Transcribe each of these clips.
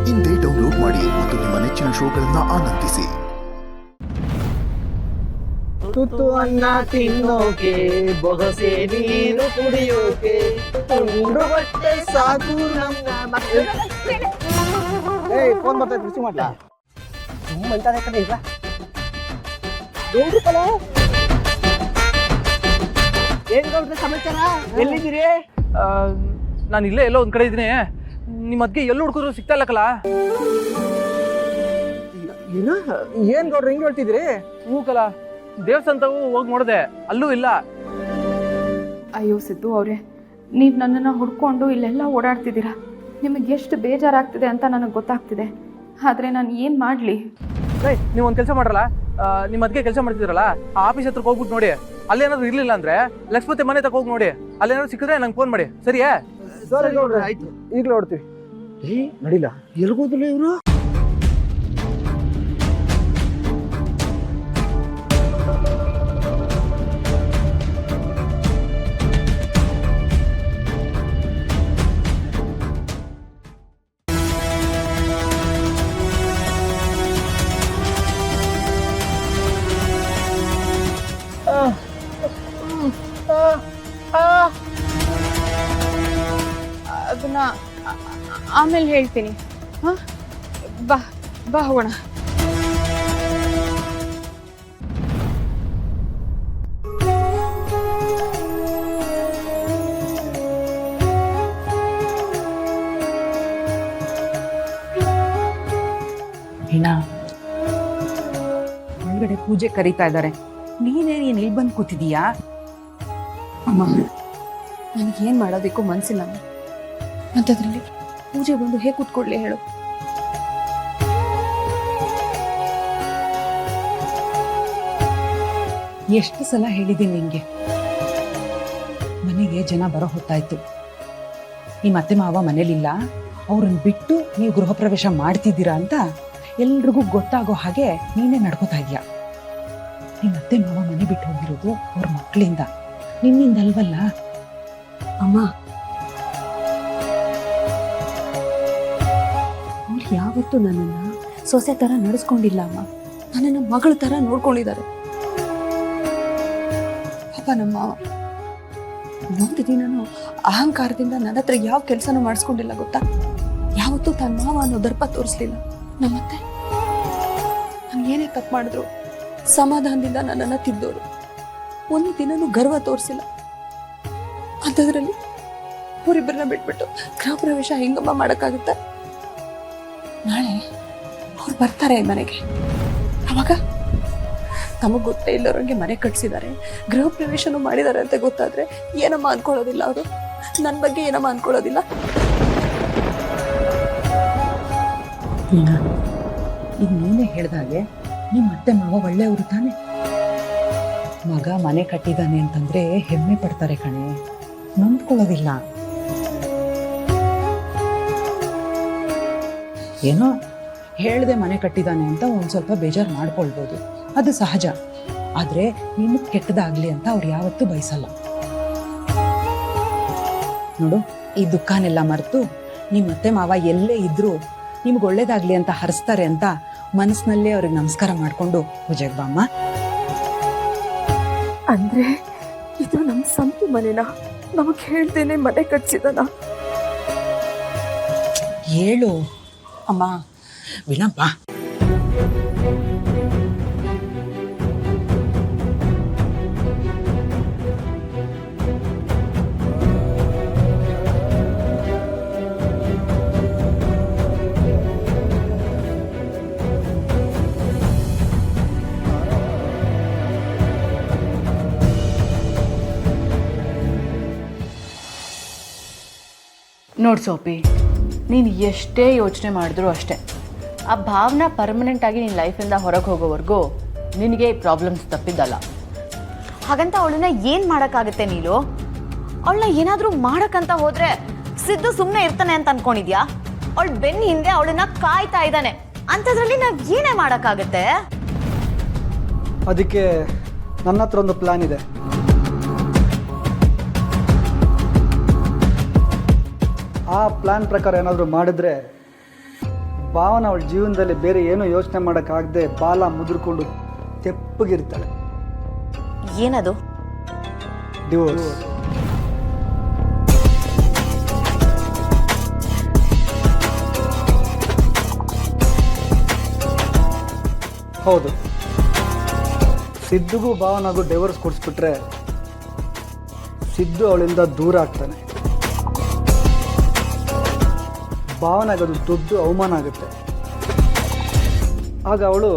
ಇಂದೇ ಡೌನ್ಲೋಡ್ ಮಾಡಿ ಮತ್ತು ನಿಮ್ಮ ನೆಚ್ಚಿನ ಶೋಗಳನ್ನು ಆನಂದಿಸಿ. ತುತ್ತು ಅನ್ನ ತಿನ್ನೋಕೆ, ಬೊಗಸೆ ನೀರು ಕುಡಿಯೋಕೆ, ತುಂಡು ಬಟ್ಟೆ ಸಾಕು ನಮ್ಮ ಫೋನ್ ಬರ್ತೈತೆ, ರಿಸೀವ್ ಮಾಡ್ಲಾ? ಮಂತಾನೆ ಕಡೆ ಇಲ್ಲ ನೋಡ್ರಿಕಲ್ಲ. ಏನ್ ಗೌಡ್ರೆ ಸಮಾಚಾರ? ಎಲ್ಲಿದ್ದೀರಿ? ನಾನು ಇಲ್ಲೇ ಎಲ್ಲೋ ಒಂದ್ ಕಡೆ ಇದ್ದೀನಿ. ನಿಮ್ಮ ಅದ್ಗೆ ಎಲ್ಲಿ ಹುಡ್ಕೋರು ಸಿಗ್ತಾ ಇಲ್ಲಕಲ್ಲ. ಏನ್ ಗೌಡ್ರೆ ಹಿಂಗ್ ಹೇಳ್ತಿದ್ರಿ? ಹ್ಞೂ ಕಲ, ದೇವಸ್ಥಾನವು ಹೋಗಿ ನೋಡಿದೆ, ಅಲ್ಲೂ ಇಲ್ಲ. ಅಯ್ಯೋ ಸಿದ್ದು ಅವರೇ, ನೀವು ನನ್ನನ್ನು ಹುಡ್ಕೊಂಡು ಇಲ್ಲೆಲ್ಲ ಓಡಾಡ್ತಿದ್ದೀರಾ. ನಿಮಗೆ ಎಷ್ಟು ಬೇಜಾರಾಗ್ತಿದೆ ಅಂತ ನನಗೆ ಗೊತ್ತಾಗ್ತಿದೆ. ಆದರೆ ನಾನು ಏನು ಮಾಡಲಿ? ನೀವು ಒಂದು ಕೆಲಸ ಮಾಡ್ರಲ್ಲ, ನಿಮ್ಮ ಅದ್ಗೆ ಕೆಲಸ ಮಾಡ್ತಿದ್ದೀರಲ್ಲ, ಆ ಆಫೀಸ್ ಹತ್ರಕ್ಕೆ ಹೋಗ್ಬಿಟ್ಟು ನೋಡಿ. ಅಲ್ಲೇನಾದ್ರು ಇರ್ಲಿಲ್ಲ ಅಂದ್ರೆ ಲಕ್ಷ್ಮತೆ ಮನೆ ತಕ ಹೋಗಿ ನೋಡಿ. ಅಲ್ಲೇನಾದ್ರು ಸಿಕ್ಕಿದ್ರೆ ನಂಗೆ ಫೋನ್ ಮಾಡಿ, ಸರಿಯಾ? ಸರಿ ಗೌಡ್ರೆ, ಆಯ್ತು. ಈಗಲೇ ಹೊಡ್ತೀವಿ. ನಡಿಲ್ಲ, ಎಲ್ಗೋದಿಲ್ಲ ಇವರು. ಅದನ್ನ ಆಮೇಲೆ ಹೇಳ್ತೀನಿ. ಹಾಂ, ಬಾ ಬಾ ಹೋಗೋಣ. ವೀಣಾ, ಒಳಗಡೆ ಪೂಜೆ ಕರೀತಾ ಇದ್ದಾರೆ. ನೀನು ಇಲ್ಲಿ ಬಂದು ಕೂತಿದೀಯಾ? ಅಮ್ಮ, ನನಗೇನು ಮಾಡೋದಕ್ಕೂ ಮನಸ್ಸಿಲ್ಲ. ಅಂಥದ್ರಲ್ಲಿ ಪೂಜೆ ಬಂದು ಹೇಗೆ ಕೂತ್ಕೊಳ್ಳಿ ಹೇಳು? ಎಷ್ಟು ಸಲ ಹೇಳಿದ್ದೀನಿ ನಿಂಗೆ, ಮನೆಗೆ ಜನ ಬರೋ ಹೊತ್ತಾಯ್ತು. ನಿಮ್ಮ ಅತ್ತೆ ಮಾವ ಮನೇಲಿಲ್ಲ, ಅವ್ರನ್ನ ಬಿಟ್ಟು ನೀವು ಗೃಹ ಪ್ರವೇಶ ಮಾಡ್ತಿದ್ದೀರಾ ಅಂತ ಎಲ್ರಿಗೂ ಗೊತ್ತಾಗೋ ಹಾಗೆ ನೀನೇ ನಡ್ಕೋತಾ ಇದೀಯ. ನಿಮ್ಮ ಅತ್ತೆ ಮಾವ ಮನೆ ಬಿಟ್ಟು ಹೋಗಿರೋದು ಅವ್ರ ಮಕ್ಕಳಿಂದ, ನಿನ್ನಿಂದ ಅಲ್ವಲ್ಲ. ಅಮ್ಮ, ಅವ್ರು ಯಾವತ್ತೂ ನನ್ನನ್ನು ಸೊಸೆ ಥರ ನಡೆಸ್ಕೊಂಡಿಲ್ಲ ಅಮ್ಮ. ನನ್ನನ್ನು ಮಗಳ ಥರ ನೋಡ್ಕೊಂಡಿದ್ದಾರೆ. ಪಾಪ ನಮ್ಮ ಮಾವ ಒಂದು ದಿನನೂ ಅಹಂಕಾರದಿಂದ ನನ್ನ ಹತ್ರ ಯಾವ ಕೆಲಸನೂ ಮಾಡಿಸ್ಕೊಂಡಿಲ್ಲ ಗೊತ್ತಾ? ಯಾವತ್ತೂ ತನ್ನ ಮಾವ ಅನ್ನೋ ದರ್ಪ ತೋರಿಸ್ಲಿಲ್ಲ. ನಮ್ಮತ್ತೆ ನಾನು ಏನೇ ತಪ್ಪು ಮಾಡಿದ್ರು ಸಮಾಧಾನದಿಂದ ನನ್ನನ್ನು ತಿದ್ದೋರು. ಒಂದು ದಿನನೂ ಗರ್ವ ತೋರಿಸಿಲ್ಲ. ಅಂಥದ್ರಲ್ಲಿ ಅವರಿಬ್ಬರನ್ನ ಬಿಟ್ಬಿಟ್ಟು ಗೃಹ ಪ್ರವೇಶ ಹೆಂಗಮ್ಮ ಮಾಡೋಕ್ಕಾಗುತ್ತೆ? ನಾಳೆ ಅವ್ರು ಬರ್ತಾರೆ ಮನೆಗೆ. ಅವಾಗ ತಮಗೆ ಗೊತ್ತೇ ಇಲ್ಲವ್ರಿಗೆ ಮನೆ ಕಟ್ಸಿದ್ದಾರೆ, ಗೃಹ ಪ್ರವೇಶನೂ ಮಾಡಿದ್ದಾರೆ ಅಂತ ಗೊತ್ತಾದ್ರೆ ಏನಮ್ಮ ಅನ್ಕೊಳ್ಳೋದಿಲ್ಲ ಅವರು? ನನ್ನ ಬಗ್ಗೆ ಏನಮ್ಮ ಅನ್ಕೊಳ್ಳೋದಿಲ್ಲ? ಈಗ ನೀನೇ ಹೇಳ್ದಾಗೆ ನಿಮ್ಮ ಅತ್ತೆ ಮಾವ ಒಳ್ಳೆಯವರು ತಾನೆ. ಮಗ ಮನೆ ಕಟ್ಟಿದ್ದಾನೆ ಅಂತಂದ್ರೆ ಹೆಮ್ಮೆ ಪಡ್ತಾರೆ ಕಣೆ, ನೊಂದ್ಕೊಳ್ಳೋದಿಲ್ಲ. ಏನೋ ಹೇಳ್ದೆ ಮನೆ ಕಟ್ಟಿದ್ದಾನೆ ಅಂತ ಒಂದ್ ಸ್ವಲ್ಪ ಬೇಜಾರು ಮಾಡ್ಕೊಳ್ಬೋದು, ಅದು ಸಹಜ. ಆದ್ರೆ ನಿಮಗೆ ಕೆಟ್ಟದಾಗ್ಲಿ ಅಂತ ಅವ್ರು ಯಾವತ್ತೂ ಬಯಸಲ್ಲ. ನೋಡು, ಈ ದುಃಖನೆಲ್ಲ ಮರೆತು ನಿಮ್ಮ ಅತ್ತೆ ಮಾವ ಎಲ್ಲೇ ಇದ್ರು ನಿಮ್ಗೆ ಒಳ್ಳೇದಾಗ್ಲಿ ಅಂತ ಹರಿಸ್ತಾರೆ ಅಂತ ಮನಸ್ಸಿನಲ್ಲೇ ಅವ್ರಿಗೆ ನಮಸ್ಕಾರ ಮಾಡ್ಕೊಂಡು ಪೂಜೆಗೆ ಬಾಮ್ಮ. ಅಂದ್ರೆ ಇದು ನಮ್ಮ ಸ್ವಂತ ಮನೆನಾ? ನಮಗೆ ಹೇಳ್ದೇನೆ ಮನೆ ಕಟ್ಸಿದನ? ಹೇಳು ಅಮ್ಮ. ವಿನಪ್ಪ, ನೋಡು ಸೋಪಿ, ನೀನು ಎಷ್ಟೇ ಯೋಚನೆ ಮಾಡಿದ್ರು ಅಷ್ಟೇ, ಆ ಭಾವನಾ ಪರ್ಮನೆಂಟಾಗಿ ನಿನ್ನ ಲೈಫಿಂದ ಹೊರಗೆ ಹೋಗೋವರೆಗೂ ನಿನಗೆ ಪ್ರಾಬ್ಲಮ್ಸ್ ತಪ್ಪಿದ್ದಲ್ಲ. ಹಾಗಂತ ಅವಳನ್ನ ಏನು ಮಾಡೋಕ್ಕಾಗುತ್ತೆ ನೀನು? ಅವಳನ್ನ ಏನಾದರೂ ಮಾಡೋಕ್ಕಂತ ಹೋದರೆ ಸಿದ್ದು ಸುಮ್ಮನೆ ಇರ್ತಾನೆ ಅಂತ ಅನ್ಕೊಂಡಿದ್ಯಾ? ಅವಳು ಬೆನ್ನ ಹಿಂದೆ ಅವಳನ್ನ ಕಾಯ್ತಾ ಇದ್ದಾನೆ. ಅಂಥದ್ರಲ್ಲಿ ನಾವು ಏನೇ ಮಾಡೋಕ್ಕಾಗತ್ತೆ? ಅದಕ್ಕೆ ನನ್ನ ಹತ್ರ ಒಂದು ಪ್ಲಾನ್ ಇದೆ. ಆ ಪ್ಲಾನ್ ಪ್ರಕಾರ ಏನಾದರೂ ಮಾಡಿದ್ರೆ ಭಾವನ ಅವಳ ಜೀವನದಲ್ಲಿ ಬೇರೆ ಏನೂ ಯೋಚನೆ ಮಾಡೋಕ್ಕಾಗದೆ ಬಾಲ ಮುದುರ್ಕೊಂಡು ತೆಪ್ಪಗಿರ್ತಾಳೆ. ಏನದು? ಡಿವೋರ್ಸ್. ಹೌದು, ಸಿದ್ದುಗೂ ಭಾವನಾಗೂ ಡಿವೋರ್ಸ್ ಕೊಡಿಸ್ಬಿಟ್ರೆ ಸಿದ್ದು ಅವಳಿಂದ ದೂರ ಆಗ್ತಾನೆ. ಭಾವನಾಗದು ದೊಡ್ಡ ಅವಮಾನ ಆಗುತ್ತೆ. ಆಗ ಅವಳು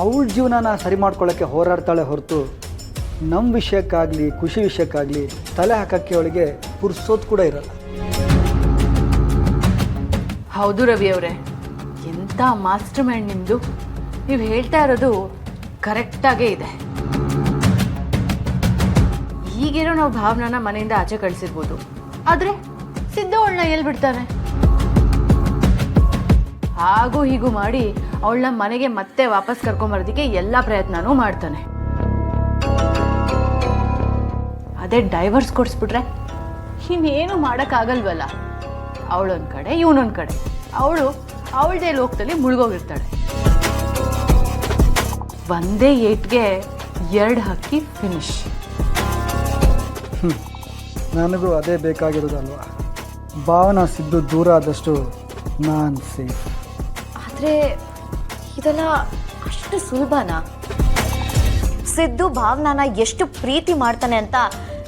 ಅವಳ ಜೀವನನ ಸರಿ ಮಾಡ್ಕೊಳ್ಳೋಕ್ಕೆ ಹೋರಾಡ್ತಾಳೆ ಹೊರತು ನಮ್ಮ ವಿಷಯಕ್ಕಾಗಲಿ ಖುಷಿ ವಿಷಯಕ್ಕಾಗಲಿ ತಲೆ ಹಾಕೋಕ್ಕೆ ಅವಳಿಗೆ ಪುರ್ಸೋದು ಕೂಡ ಇರಲ್ಲ. ಹೌದು ರವಿ ಅವರೇ, ಎಂಥ ಮಾಸ್ಟರ್ ಮೈಂಡ್ ನಿಮ್ಮದು. ನೀವು ಹೇಳ್ತಾ ಇರೋದು ಕರೆಕ್ಟಾಗೇ ಇದೆ. ಈಗೇನೋ ನಾವು ಭಾವನಾನ ಮನೆಯಿಂದ ಆಚೆ ಕಳಿಸಿರ್ಬೋದು, ಆದರೆ ಸಿದ್ದು ಅವಳನ್ನ ಎಲ್ಲಿ ಬಿಡ್ತಾನೆ? ಹಾಗೂ ಹೀಗೂ ಮಾಡಿ ಅವಳನ್ನ ಮನೆಗೆ ಮತ್ತೆ ವಾಪಸ್ ಕರ್ಕೊಂಬರೋದಕ್ಕೆ ಎಲ್ಲ ಪ್ರಯತ್ನನೂ ಮಾಡ್ತಾನೆ. ಅದೇ ಡೈವರ್ಸ್ ಕೊಡಿಸ್ಬಿಟ್ರೆ ಇನ್ನೇನು ಮಾಡೋಕ್ಕಾಗಲ್ವಲ್ಲ. ಅವಳೊಂದು ಕಡೆ ಇವನೊಂದು ಕಡೆ, ಅವಳು ಅವಳದೇ ಲೋಕದಲ್ಲಿ ಮುಳುಗೋಗಿರ್ತಾಳೆ. ಒಂದೇ ಏಟ್ಗೆ 2 ಹಕ್ಕಿ ಫಿನಿಶ್. ನನಗೂ ಅದೇ ಬೇಕಾಗಿರೋದಲ್ವ. ಭಾವನಾ ಸಿದ್ದು ದೂರ ಆದಷ್ಟು ನಾನು ಸೇಫ್. ಆದರೆ ಇದೆಲ್ಲ ಅಷ್ಟು ಸುಲಭನಾ? ಸಿದ್ದು ಭಾವನಾನ ಎಷ್ಟು ಪ್ರೀತಿ ಮಾಡ್ತಾನೆ ಅಂತ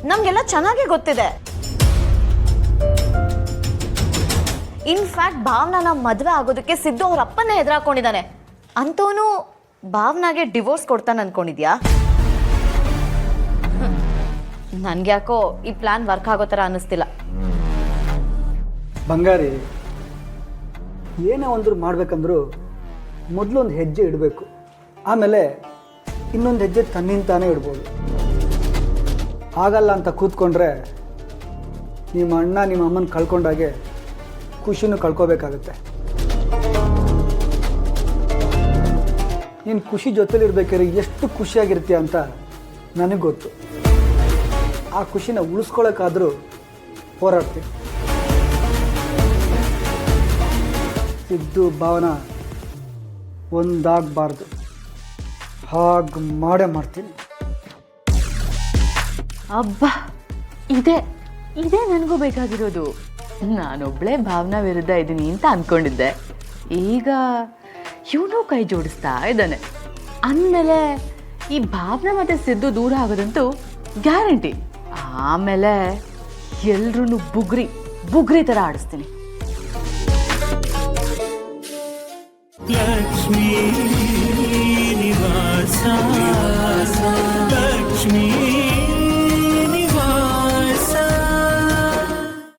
ನಮಗೆಲ್ಲ ಚೆನ್ನಾಗೇ ಗೊತ್ತಿದೆ. ಇನ್ಫ್ಯಾಕ್ಟ್ ಭಾವನಾನ ಮದುವೆ ಆಗೋದಕ್ಕೆ ಸಿದ್ದು ಅವ್ರ ಅಪ್ಪನೇ ಎದುರಾಕೊಂಡಿದ್ದಾನೆ. ಅಂತವನು ಭಾವನಾಗೆ ಡಿವೋರ್ಸ್ ಕೊಡ್ತಾನೆ ಅನ್ಕೊಂಡಿದ್ಯಾ? ನನ್ಗೆ ಯಾಕೋ ಈ ಪ್ಲಾನ್ ವರ್ಕ್ ಆಗೋ ಥರ ಅನ್ನಿಸ್ತಿಲ್ಲ. ಬಂಗಾರಿ, ಏನೇ ಒಂದು ಮಾಡ್ಬೇಕಂದ್ರೂ ಮೊದಲೊಂದು ಹೆಜ್ಜೆ ಇಡಬೇಕು, ಆಮೇಲೆ ಇನ್ನೊಂದು ಹೆಜ್ಜೆ ತನ್ನಿಂತಾನೇ ಇಡ್ಬೋದು. ಆಗಲ್ಲ ಅಂತ ಕೂತ್ಕೊಂಡ್ರೆ ನಿಮ್ಮ ಅಣ್ಣ ನಿಮ್ಮ ಅಮ್ಮನ ಕಳ್ಕೊಂಡಾಗೆ ಖುಷಿನೂ ಕಳ್ಕೊಬೇಕಾಗತ್ತೆ. ನೀನು ಖುಷಿ ಜೊತೆಲಿರ್ಬೇಕಾದ್ರೆ ಎಷ್ಟು ಖುಷಿಯಾಗಿರ್ತೀಯ ಅಂತ ನನಗೆ ಗೊತ್ತು. ಆ ಖುಷಿನ ಉಳಿಸ್ಕೊಳ್ಳೋಕ್ಕಾದರೂ ಹೋರಾಡ್ತೀನಿ. ಸಿದ್ದು ಭಾವನಾ ಒಂದಾಗಬಾರ್ದು, ಹಾಗೆ ಮಾಡೇ ಮಾಡ್ತೀನಿ. ಅಬ್ಬಾ, ಇದೇ ನನಗೂ ಬೇಕಾಗಿರೋದು. ನಾನೊಬ್ಳೇ ಭಾವನಾ ವಿರುದ್ಧ ಇದ್ದೀನಿ ಅಂತ ಅಂದ್ಕೊಂಡಿದ್ದೆ. ಈಗ ಇವನು ಕೈ ಜೋಡಿಸ್ತಾ ಇದ್ದಾನೆ ಅಂದಮೇಲೆ ಈ ಭಾವನಾ ಮತ್ತು ಸಿದ್ದು ದೂರ ಆಗೋದಂತೂ ಗ್ಯಾರಂಟಿ. ಆಮೇಲೆ ಎಲ್ರೂ ಬುಗ್ರಿ ಥರ ಆಡಿಸ್ತೀನಿ. ಲಕ್ಷ್ಮೀ ನಿವಾಸ